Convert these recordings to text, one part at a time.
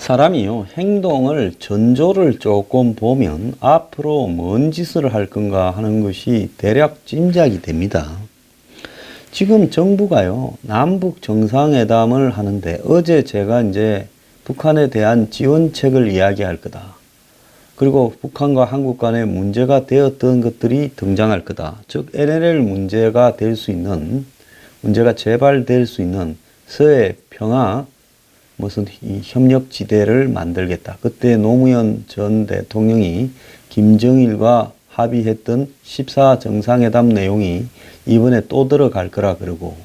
사람이요, 행동을 전조를 조금 보면 앞으로 뭔 짓을 할 건가 하는 것이 대략 짐작이 됩니다. 지금 정부가요, 남북 정상회담을 하는데 어제 제가 이제 북한에 대한 지원책을 이야기할 거다. 그리고 북한과 한국 간의 문제가 되었던 것들이 등장할 거다. 즉, NLL 문제가 될 수 있는, 문제가 재발될 수 있는 서해 평화 무슨 이 협력지대를 만들겠다. 그때 노무현 전 대통령이 김정일과 합의했던 14 정상회담 내용이 이번에 또 들어갈 거라 그러고,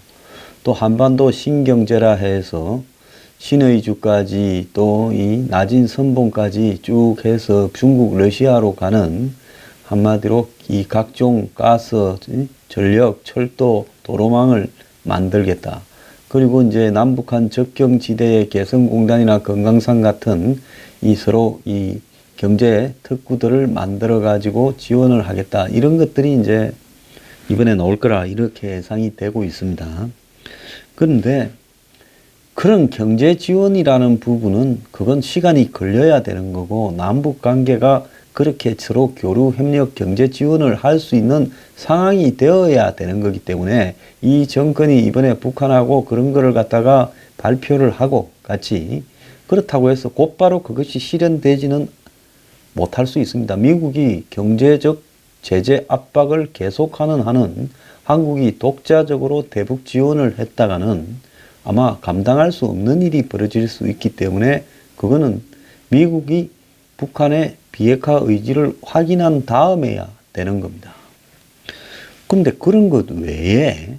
또 한반도 신경제라 해서 신의주까지 또 이 나진 선봉까지 쭉 해서 중국 러시아로 가는, 한마디로 이 각종 가스, 전력, 철도, 도로망을 만들겠다. 그리고 이제 남북한 접경지대의 개성공단이나 금강산 같은 이 서로 이 경제 특구들을 만들어 가지고 지원을 하겠다. 이런 것들이 이제 이번에 나올 거라 이렇게 예상이 되고 있습니다. 그런데 그런 경제 지원이라는 부분은 그건 시간이 걸려야 되는 거고, 남북 관계가 그렇게 서로 교류, 협력, 경제 지원을 할 수 있는 상황이 되어야 되는 거기 때문에 이 정권이 이번에 북한하고 그런 거를 갖다가 발표를 하고 같이 그렇다고 해서 곧바로 그것이 실현되지는 못할 수 있습니다. 미국이 경제적 제재 압박을 계속하는 한은 한국이 독자적으로 대북 지원을 했다가는 아마 감당할 수 없는 일이 벌어질 수 있기 때문에 그거는 미국이 북한의 비핵화 의지를 확인한 다음에야 되는 겁니다. 그런데 그런 것 외에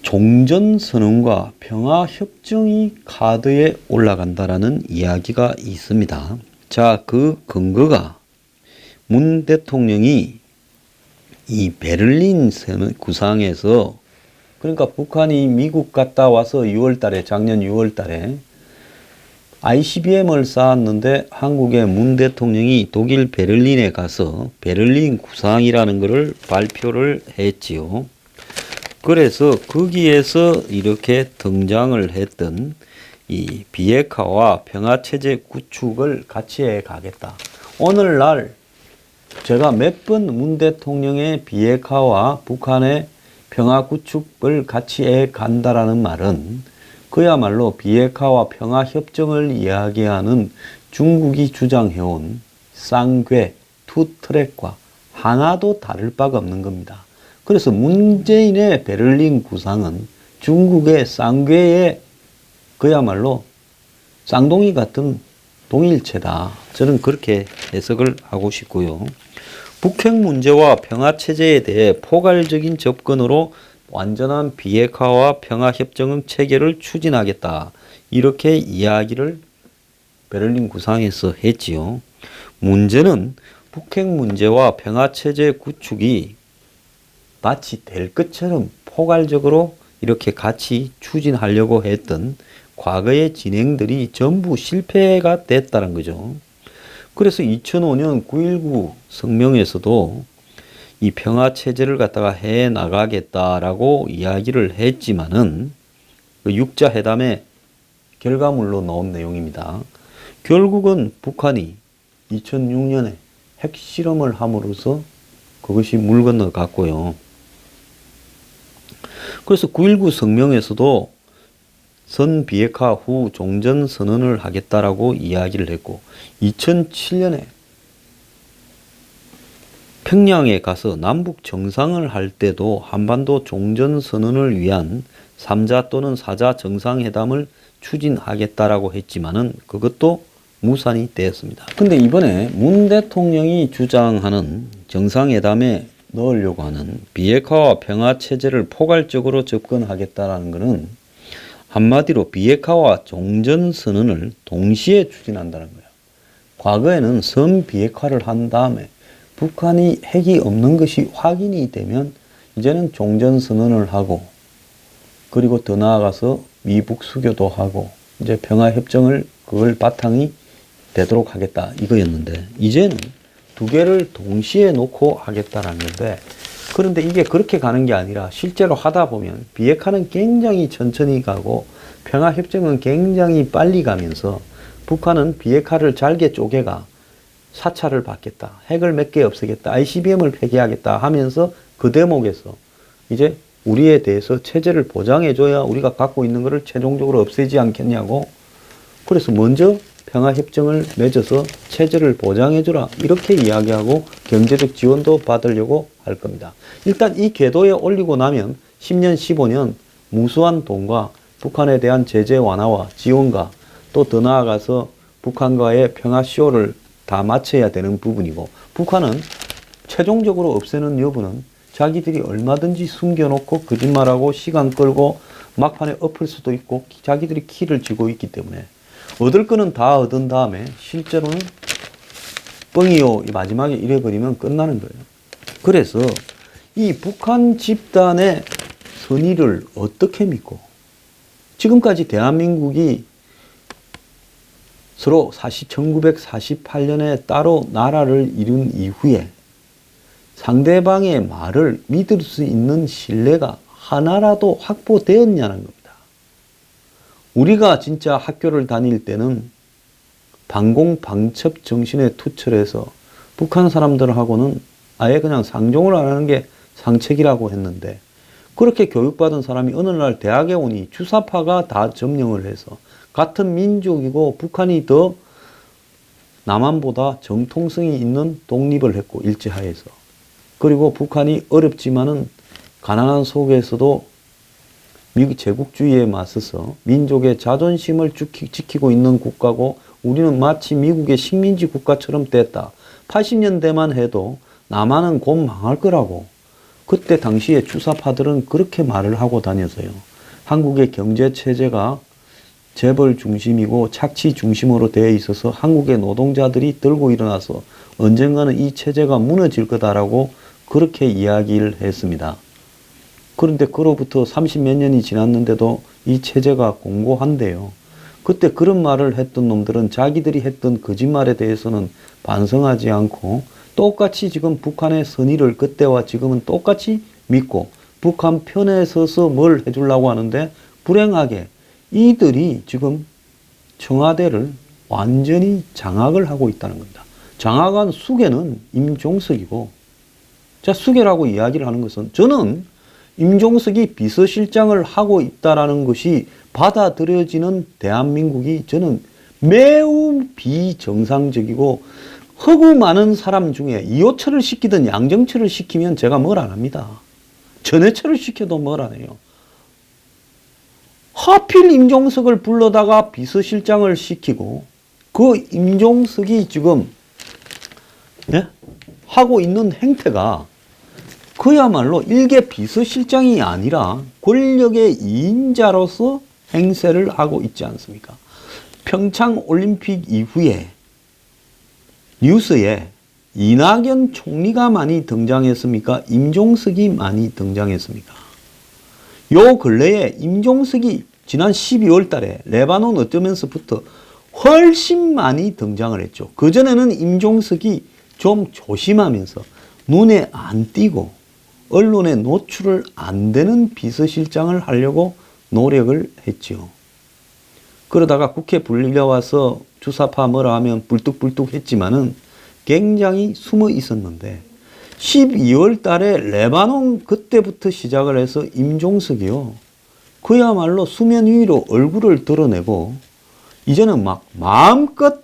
종전선언과 평화협정이 카드에 올라간다라는 이야기가 있습니다. 자, 그 근거가 문 대통령이 이 베를린 구상에서, 그러니까 북한이 미국 갔다 와서 6월 달에, 작년 6월 달에 ICBM을 쌓았는데 한국의 문 대통령이 독일 베를린에 가서 베를린 구상이라는 것을 발표를 했지요. 그래서 거기에서 이렇게 등장을 했던 이 비핵화와 평화체제 구축을 같이 해 가겠다. 오늘날 제가 몇 번 문 대통령의 비핵화와 북한의 평화 구축을 같이 해 간다라는 말은 그야말로 비핵화와 평화 협정을 이야기하는 중국이 주장해온 쌍궤, 투트랙과 하나도 다를 바가 없는 겁니다. 그래서 문재인의 베를린 구상은 중국의 쌍궤의 그야말로 쌍둥이 같은 동일체다. 저는 그렇게 해석을 하고 싶고요. 북핵 문제와 평화체제에 대해 포괄적인 접근으로 완전한 비핵화와 평화협정 체계를 추진하겠다. 이렇게 이야기를 베를린 구상에서 했지요. 문제는 북핵 문제와 평화체제 구축이 마치 될 것처럼 포괄적으로 이렇게 같이 추진하려고 했던 과거의 진행들이 전부 실패가 됐다는 거죠. 그래서 2005년 9.19 성명에서도 이 평화체제를 갖다가 해 나가겠다라고 이야기를 했지만은 그 6자 회담의 결과물로 나온 내용입니다. 결국은 북한이 2006년에 핵실험을 함으로써 그것이 물 건너갔고요. 그래서 9.19 성명에서도 선 비핵화 후 종전 선언을 하겠다라고 이야기를 했고, 2007년에 평양에 가서 남북 정상을 할 때도 한반도 종전 선언을 위한 3자 또는 4자 정상회담을 추진하겠다라고 했지만은 그것도 무산이 되었습니다. 근데 이번에 문 대통령이 주장하는 정상회담에 넣으려고 하는 비핵화와 평화체제를 포괄적으로 접근하겠다라는 것은 한마디로 비핵화와 종전선언을 동시에 추진한다는 거예요. 과거에는 선 비핵화를 한 다음에 북한이 핵이 없는 것이 확인이 되면 이제는 종전선언을 하고, 그리고 더 나아가서 미북 수교도 하고 이제 평화협정을 그걸 바탕이 되도록 하겠다 이거였는데, 이제는 두 개를 동시에 놓고 하겠다라는 건데, 그런데 이게 그렇게 가는 게 아니라 실제로 하다 보면 비핵화는 굉장히 천천히 가고 평화협정은 굉장히 빨리 가면서 북한은 비핵화를 잘게 쪼개가 사찰을 받겠다, 핵을 몇 개 없애겠다, ICBM을 폐기하겠다 하면서 그 대목에서 이제 우리에 대해서 체제를 보장해줘야 우리가 갖고 있는 것을 최종적으로 없애지 않겠냐고. 그래서 먼저 평화협정을 맺어서 체제를 보장해주라 이렇게 이야기하고 경제적 지원도 받으려고 할 겁니다. 일단 이 궤도에 올리고 나면 10년, 15년 무수한 돈과 북한에 대한 제재 완화와 지원과 또 더 나아가서 북한과의 평화 쇼를 다 마쳐야 되는 부분이고, 북한은 최종적으로 없애는 여부는 자기들이 얼마든지 숨겨놓고 거짓말하고 시간 끌고 막판에 엎을 수도 있고 자기들이 키를 쥐고 있기 때문에 얻을 거는 다 얻은 다음에 실제로는 뻥이요 마지막에 이래버리면 끝나는 거예요. 그래서 이 북한 집단의 선의를 어떻게 믿고, 지금까지 대한민국이 서로 1948년에 따로 나라를 이룬 이후에 상대방의 말을 믿을 수 있는 신뢰가 하나라도 확보되었냐는 겁니다. 우리가 진짜 학교를 다닐 때는 방공방첩 정신에 투철해서 북한 사람들하고는 아예 그냥 상종을 안 하는 게 상책이라고 했는데, 그렇게 교육받은 사람이 어느 날 대학에 오니 주사파가 다 점령을 해서 같은 민족이고 북한이 더 남한보다 정통성이 있는 독립을 했고 일제하에서, 그리고 북한이 어렵지만은 가난한 속에서도 미국 제국주의에 맞서서 민족의 자존심을 지키고 있는 국가고 우리는 마치 미국의 식민지 국가처럼 됐다. 80년대만 해도 남한은 곧 망할 거라고. 그때 당시에 주사파들은 그렇게 말을 하고 다녀서요. 한국의 경제체제가 재벌 중심이고 착취 중심으로 되어 있어서 한국의 노동자들이 들고 일어나서 언젠가는 이 체제가 무너질 거다라고 그렇게 이야기를 했습니다. 그런데 그로부터 30몇 년이 지났는데도 이 체제가 공고한데요. 그때 그런 말을 했던 놈들은 자기들이 했던 거짓말에 대해서는 반성하지 않고 똑같이 지금 북한의 선의를 그때와 지금은 똑같이 믿고 북한 편에 서서 뭘 해주려고 하는데, 불행하게 이들이 지금 청와대를 완전히 장악을 하고 있다는 겁니다. 장악한 수계는 임종석이고, 자, 수계라고 이야기를 하는 것은 저는 임종석이 비서실장을 하고 있다라는 것이 받아들여지는 대한민국이 저는 매우 비정상적이고, 허구 많은 사람 중에 이호철을 시키든 양정철을 시키면 제가 뭘 안 합니다. 전해철을 시켜도 뭘 안 해요. 하필 임종석을 불러다가 비서실장을 시키고 그 임종석이 지금 하고 있는 행태가 그야말로 일개 비서실장이 아니라 권력의 2인자로서 행세를 하고 있지 않습니까? 평창올림픽 이후에 뉴스에 이낙연 총리가 많이 등장했습니까? 임종석이 많이 등장했습니까? 요 근래에 임종석이 지난 12월 달에 레바논 어쩌면서부터 훨씬 많이 등장을 했죠. 그전에는 임종석이 좀 조심하면서 눈에 안 띄고 언론에 노출을 안 되는 비서실장을 하려고 노력을 했죠. 그러다가 국회 불려와서 주사파 뭐라 하면 불뚝불뚝 했지만은 굉장히 숨어 있었는데 12월 달에 레바논 그때부터 시작을 해서 임종석이요. 그야말로 수면 위로 얼굴을 드러내고 이제는 막 마음껏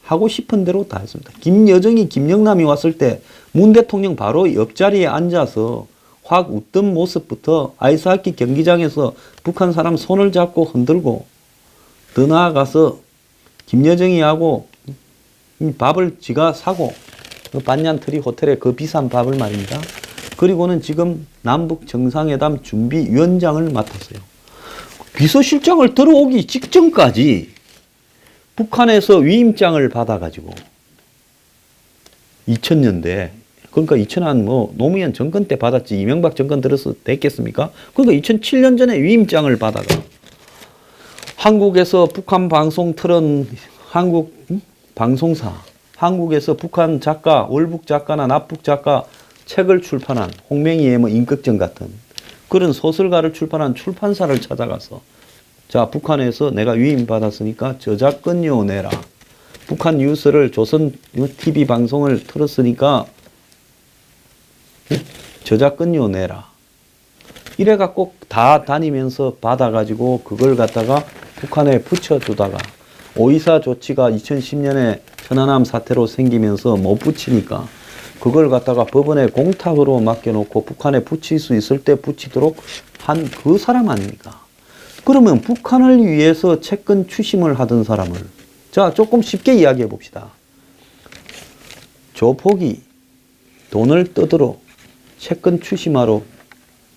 하고 싶은 대로 다 했습니다. 김여정이 김영남이 왔을 때 문 대통령 바로 옆자리에 앉아서 확 웃던 모습부터 아이스하키 경기장에서 북한 사람 손을 잡고 흔들고, 더 나아가서 김여정이 하고 밥을 지가 사고 반얀트리 호텔에 그 비싼 밥을 말입니다. 그리고는 지금 남북 정상회담 준비위원장을 맡았어요. 비서실장을 들어오기 직전까지 북한에서 위임장을 받아가지고 2000년대, 그러니까 2000한 노무현 정권 때 받았지 이명박 정권 들어서 됐겠습니까? 그러니까 2007년 전에 위임장을 받아가 한국에서 북한 방송 틀은 한국 방송사, 한국에서 북한 작가, 월북 작가나 납북 작가 책을 출판한 홍명희의 임꺽정 같은 그런 소설가를 출판한 출판사를 찾아가서 자, 북한에서 내가 위임받았으니까 저작권료 내라. 북한 뉴스를 조선 TV 방송을 틀었으니까 저작권료 내라. 이래갖고 다 다니면서 받아가지고 그걸 갖다가 북한에 붙여주다가 5.24 조치가 2010년에 천안함 사태로 생기면서 못 붙이니까 그걸 갖다가 법원에 공탁으로 맡겨놓고 북한에 붙일 수 있을 때 붙이도록 한 그 사람 아닙니까? 그러면 북한을 위해서 채권 추심을 하던 사람을 자 조금 쉽게 이야기해 봅시다. 조폭이 돈을 뜯으러 채권 추심하러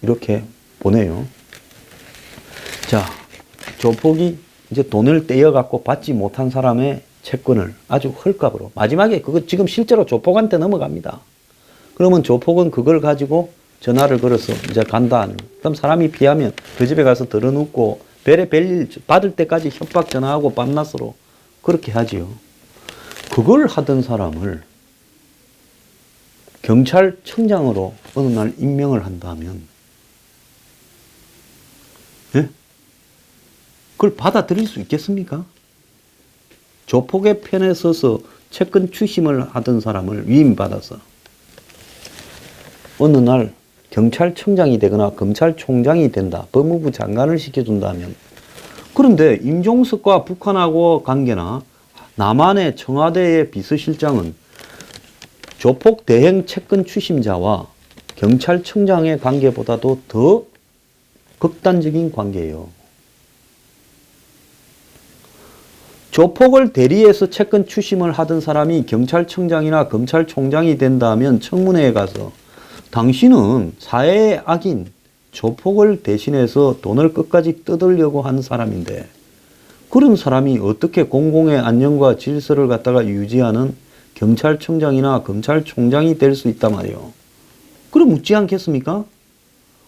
이렇게 보내요. 자, 조폭이 이제 돈을 떼어갖고 받지 못한 사람의 채권을 아주 헐값으로 마지막에 그거 지금 실제로 조폭한테 넘어갑니다. 그러면 조폭은 그걸 가지고 전화를 걸어서 이제 간다. 그럼 사람이 피하면 그 집에 가서 들어눕고 별의 별일 받을 때까지 협박 전화하고 밤낮으로 그렇게 하지요. 그걸 하던 사람을 경찰청장으로 어느 날 임명을 한다면 예? 그걸 받아들일 수 있겠습니까? 조폭의 편에 서서 채권 추심을 하던 사람을 위임받아서 어느 날 경찰청장이 되거나 검찰총장이 된다. 법무부 장관을 시켜준다면 그런데 임종석과 북한하고 관계나 남한의 청와대의 비서실장은 조폭 대행 채권 추심자와 경찰청장의 관계보다도 더 극단적인 관계예요. 조폭을 대리해서 채권 추심을 하던 사람이 경찰청장이나 검찰총장이 된다면 청문회에 가서 당신은 사회의 악인 조폭을 대신해서 돈을 끝까지 뜯으려고 하는 사람인데 그런 사람이 어떻게 공공의 안녕과 질서를 갖다가 유지하는 경찰청장이나 검찰총장이 될 수 있단 말이에요. 그럼 묻지 않겠습니까?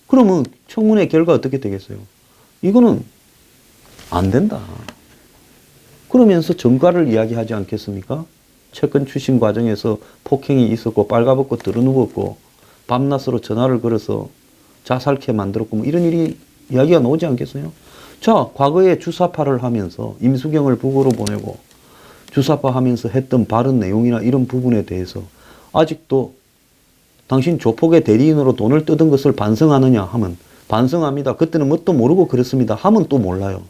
그러면 청문회 결과 어떻게 되겠어요? 이거는 안 된다. 그러면서 전과를 이야기하지 않겠습니까? 채권 추심 과정에서 폭행이 있었고 빨가벗고 들어누웠고 밤낮으로 전화를 걸어서 자살케 만들었고 뭐 이런 일이 이야기가 나오지 않겠어요? 자, 과거에 주사파를 하면서 임수경을 북으로 보내고 주사파 하면서 했던 발언 내용이나 이런 부분에 대해서 아직도 당신 조폭의 대리인으로 돈을 뜯은 것을 반성하느냐 하면 반성합니다. 그때는 뭣도 모르고 그랬습니다. 하면 또 몰라요.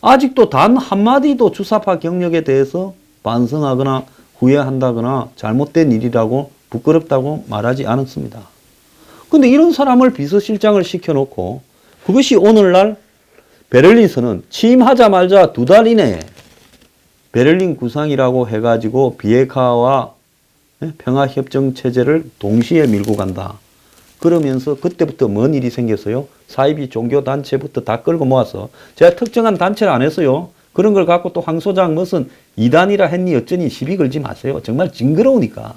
아직도 단 한마디도 주사파 경력에 대해서 반성하거나 후회한다거나 잘못된 일이라고 부끄럽다고 말하지 않았습니다. 근데 이런 사람을 비서실장을 시켜놓고 그것이 오늘날 베를린 선언 취임하자마자 2달 이내에 베를린 구상이라고 해가지고 비핵화와 평화협정 체제를 동시에 밀고 간다. 그러면서 그때부터 뭔 일이 생겼어요? 사이비 종교단체부터 다 끌고 모아서 제가 특정한 단체를 안 했어요. 그런 걸 갖고 또 황 소장 무슨 이단이라 했니 어쩌니 시비 걸지 마세요. 정말 징그러우니까.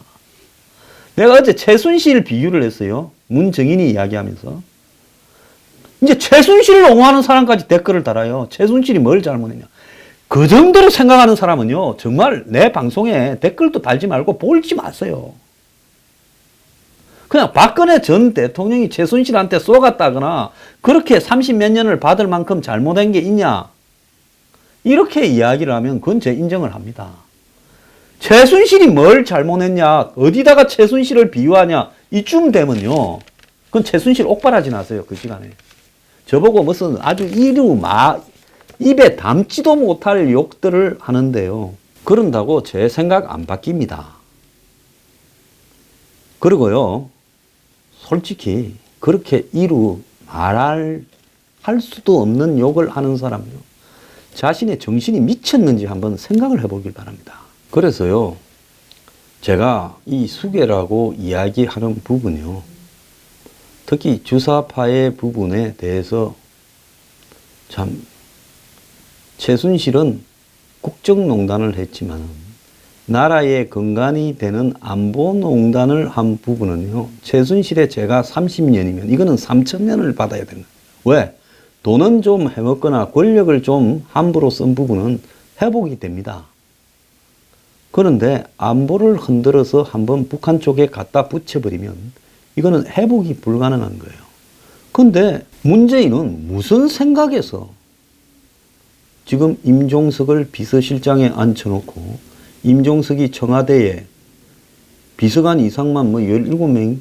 내가 어제 최순실 비유를 했어요. 문정인이 이야기하면서. 이제 최순실을 옹호하는 사람까지 댓글을 달아요. 최순실이 뭘 잘못했냐. 그 정도로 생각하는 사람은요. 정말 내 방송에 댓글도 달지 말고 볼지 마세요. 그냥 박근혜 전 대통령이 최순실한테 쏘갔다거나 그렇게 30몇 년을 받을 만큼 잘못한 게 있냐. 이렇게 이야기를 하면 그건 제 인정을 합니다. 최순실이 뭘 잘못했냐. 어디다가 최순실을 비유하냐. 이쯤 되면요. 그건 최순실 옥바라지 나세요. 그 시간에. 저보고 무슨 아주 입에 담지도 못할 욕들을 하는데요. 그런다고 제 생각 안 바뀝니다. 그리고요. 솔직히 그렇게 할 수도 없는 욕을 하는 사람요. 자신의 정신이 미쳤는지 한번 생각을 해보길 바랍니다. 그래서요. 제가 이 수계라고 이야기하는 부분이요. 특히 주사파의 부분에 대해서 참 최순실은 국정농단을 했지만 나라의 근간이 되는 안보농단을 한 부분은요. 최순실의 죄가 30년이면 이거는 3,000년을 받아야 되는 거예요. 왜? 돈은 좀 해먹거나 권력을 좀 함부로 쓴 부분은 회복이 됩니다. 그런데 안보를 흔들어서 한번 북한 쪽에 갖다 붙여버리면 이거는 회복이 불가능한 거예요. 근데 문재인은 무슨 생각에서 지금 임종석을 비서실장에 앉혀놓고 임종석이 청와대에 비서관 이상만 뭐 17명,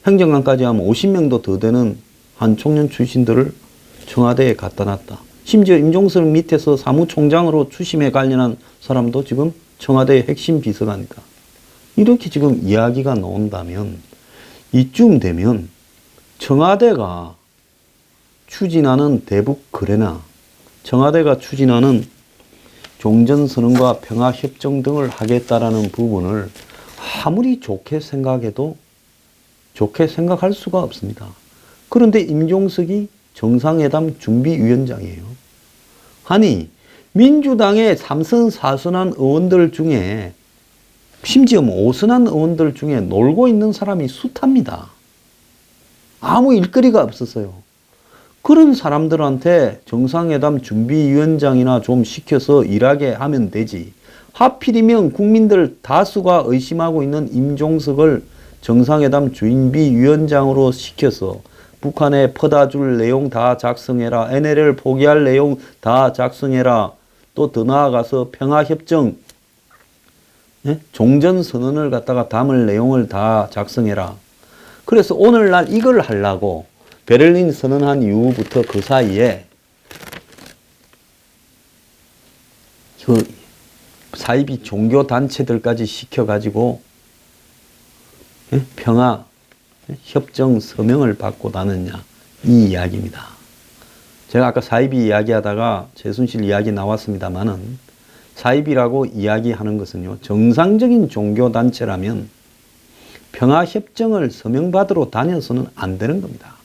행정관까지 하면 50명도 더 되는 한 청년 출신들을 청와대에 갖다 놨다. 심지어 임종석 밑에서 사무총장으로 추심에 관련한 사람도 지금 청와대의 핵심 비서관이다. 이렇게 지금 이야기가 나온다면 이쯤 되면 청와대가 추진하는 대북 거래나 청와대가 추진하는 종전선언과 평화협정 등을 하겠다라는 부분을 아무리 좋게 생각해도 좋게 생각할 수가 없습니다. 그런데 임종석이 정상회담 준비위원장이에요. 아니 민주당의 삼선사선한 의원들 중에 심지어 오선한 의원들 중에 놀고 있는 사람이 숱합니다. 아무 일거리가 없었어요. 그런 사람들한테 정상회담 준비위원장이나 좀 시켜서 일하게 하면 되지. 하필이면 국민들 다수가 의심하고 있는 임종석을 정상회담 준비위원장으로 시켜서 북한에 퍼다줄 내용 다 작성해라. NLL 포기할 내용 다 작성해라. 또 더 나아가서 평화협정, 종전선언을 갖다가 담을 내용을 다 작성해라. 그래서 오늘날 이걸 하려고 베를린 선언한 이후부터 그 사이에 그 사이비 종교단체들까지 시켜가지고 평화 협정 서명을 받고 나느냐 이 이야기입니다. 제가 아까 사이비 이야기하다가 최순실 이야기 나왔습니다만은 사이비라고 이야기하는 것은요 정상적인 종교단체라면 평화협정을 서명받으러 다녀서는 안 되는 겁니다.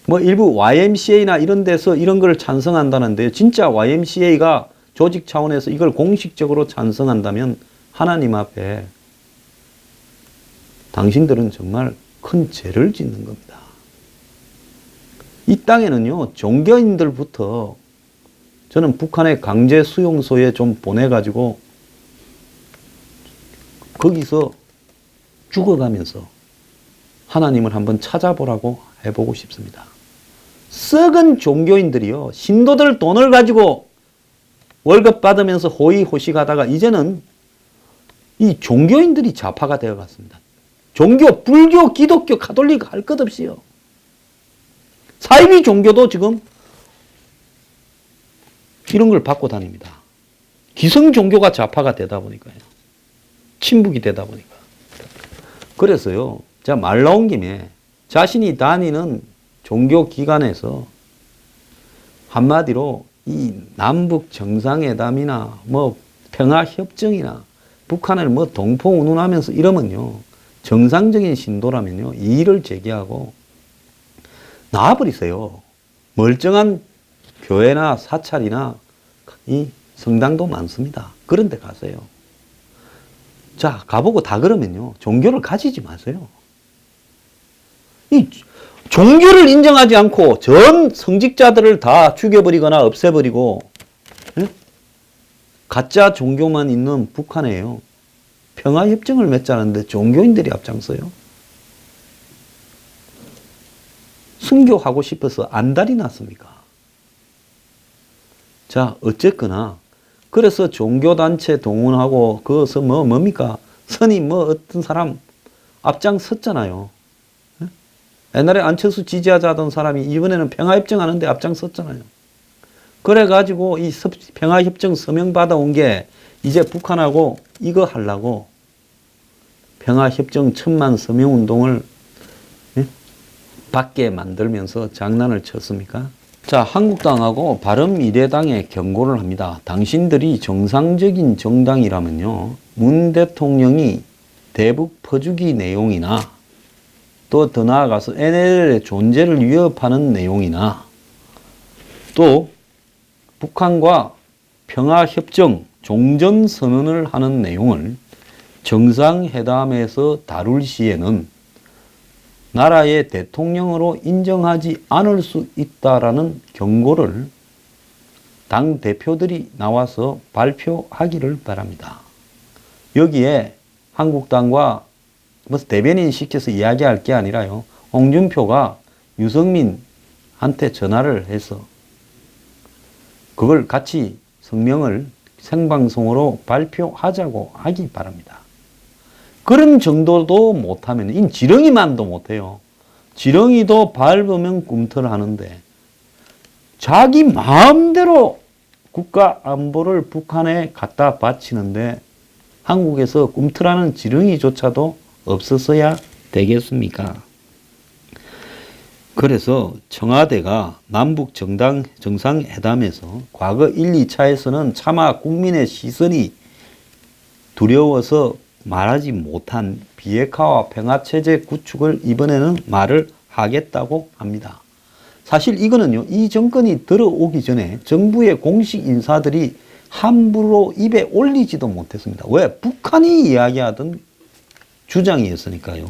뭐 일부 YMCA나 이런 데서 이런 걸 찬성한다는데 진짜 YMCA가 조직 차원에서 이걸 공식적으로 찬성한다면 하나님 앞에 당신들은 정말 큰 죄를 짓는 겁니다. 이 땅에는요 종교인들부터 저는 북한의 강제 수용소에 좀 보내가지고 거기서 죽어가면서 하나님을 한번 찾아보라고 해보고 싶습니다. 썩은 종교인들이요 신도들 돈을 가지고 월급 받으면서 호의호식하다가 이제는 이 종교인들이 좌파가 되어갔습니다. 종교, 불교, 기독교, 가톨릭 할 것 없이요. 사이비 종교도 지금 이런 걸 받고 다닙니다. 기성 종교가 좌파가 되다 보니까요. 친북이 되다 보니까. 그래서요, 제가 말 나온 김에 자신이 다니는 종교기관에서 한마디로 이 남북 정상회담이나 뭐 평화협정이나 북한을 뭐 동포운운하면서 이러면요, 정상적인 신도라면요, 이의를 제기하고 나와버리세요. 멀쩡한 교회나 사찰이나 이 성당도 많습니다. 그런 데 가세요. 자, 가보고 다 그러면요, 종교를 가지지 마세요. 이 종교를 인정하지 않고 전 성직자들을 다 죽여버리거나 없애버리고 가짜 종교만 있는 북한에요. 평화협정을 맺자는데 종교인들이 앞장서요. 순교하고 싶어서 안달이 났습니까? 자, 어쨌거나 그래서 종교단체 동원하고 그것서 뭡니까? 선임 어떤 사람 앞장섰잖아요. 옛날에 안철수 지지하자던 사람이 이번에는 평화협정 하는데 앞장섰잖아요. 그래가지고 이 평화협정 서명 받아온 게 이제 북한하고 이거 하려고 평화협정 1000만 서명운동을 받게 만들면서 장난을 쳤습니까? 자, 한국당하고 바른미래당에 경고를 합니다. 당신들이 정상적인 정당이라면요, 문 대통령이 대북 퍼주기 내용이나 또 더 나아가서 NLL의 존재를 위협하는 내용이나 또 북한과 평화협정, 종전선언을 하는 내용을 정상회담에서 다룰 시에는 나라의 대통령으로 인정하지 않을 수 있다라는 경고를 당 대표들이 나와서 발표하기를 바랍니다. 여기에 한국당과 대변인 시켜서 이야기할 게 아니라요, 홍준표가 유승민한테 전화를 해서 그걸 같이 성명을 생방송으로 발표하자고 하기 바랍니다. 그런 정도도 못하면, 이 지렁이만도 못해요. 지렁이도 밟으면 꿈틀하는데 자기 마음대로 국가 안보를 북한에 갖다 바치는데 한국에서 꿈틀하는 지렁이조차도 없었어야 되겠습니까? 그래서 청와대가 남북 정상회담에서 과거 1, 2차에서는 차마 국민의 시선이 두려워서 말하지 못한 비핵화와 평화체제 구축을 이번에는 말을 하겠다고 합니다. 사실 이거는요, 이 정권이 들어오기 전에 정부의 공식 인사들이 함부로 입에 올리지도 못했습니다. 왜? 북한이 이야기하던 주장이었으니까요.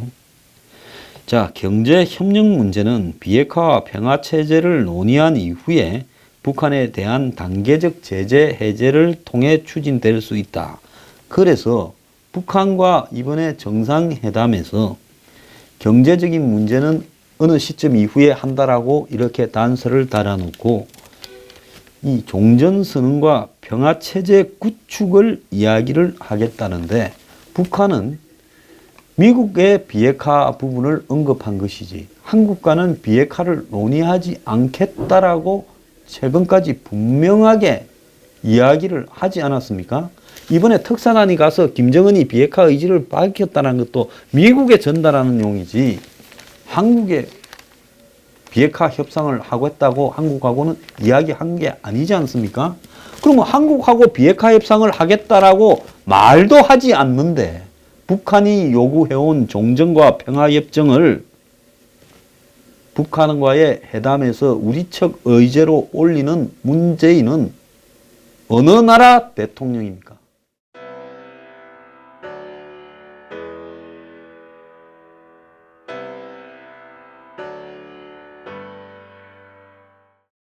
자, 경제협력 문제는 비핵화와 평화체제를 논의한 이후에 북한에 대한 단계적 제재 해제를 통해 추진될 수 있다. 그래서 북한과 이번에 정상회담에서 경제적인 문제는 어느 시점 이후에 한다라고 이렇게 단서를 달아놓고 이 종전선언과 평화체제 구축을 이야기를 하겠다는데 북한은 미국의 비핵화 부분을 언급한 것이지 한국과는 비핵화를 논의하지 않겠다라고 최근까지 분명하게 이야기를 하지 않았습니까? 이번에 특사단이 가서 김정은이 비핵화 의지를 밝혔다는 것도 미국에 전달하는 용이지 한국에 비핵화 협상을 하겠다고 한국하고는 이야기한 게 아니지 않습니까? 그러면 한국하고 비핵화 협상을 하겠다라고 말도 하지 않는데 북한이 요구해온 종전과 평화협정을 북한과의 회담에서 우리 측 의제로 올리는 문재인은 어느 나라 대통령입니까?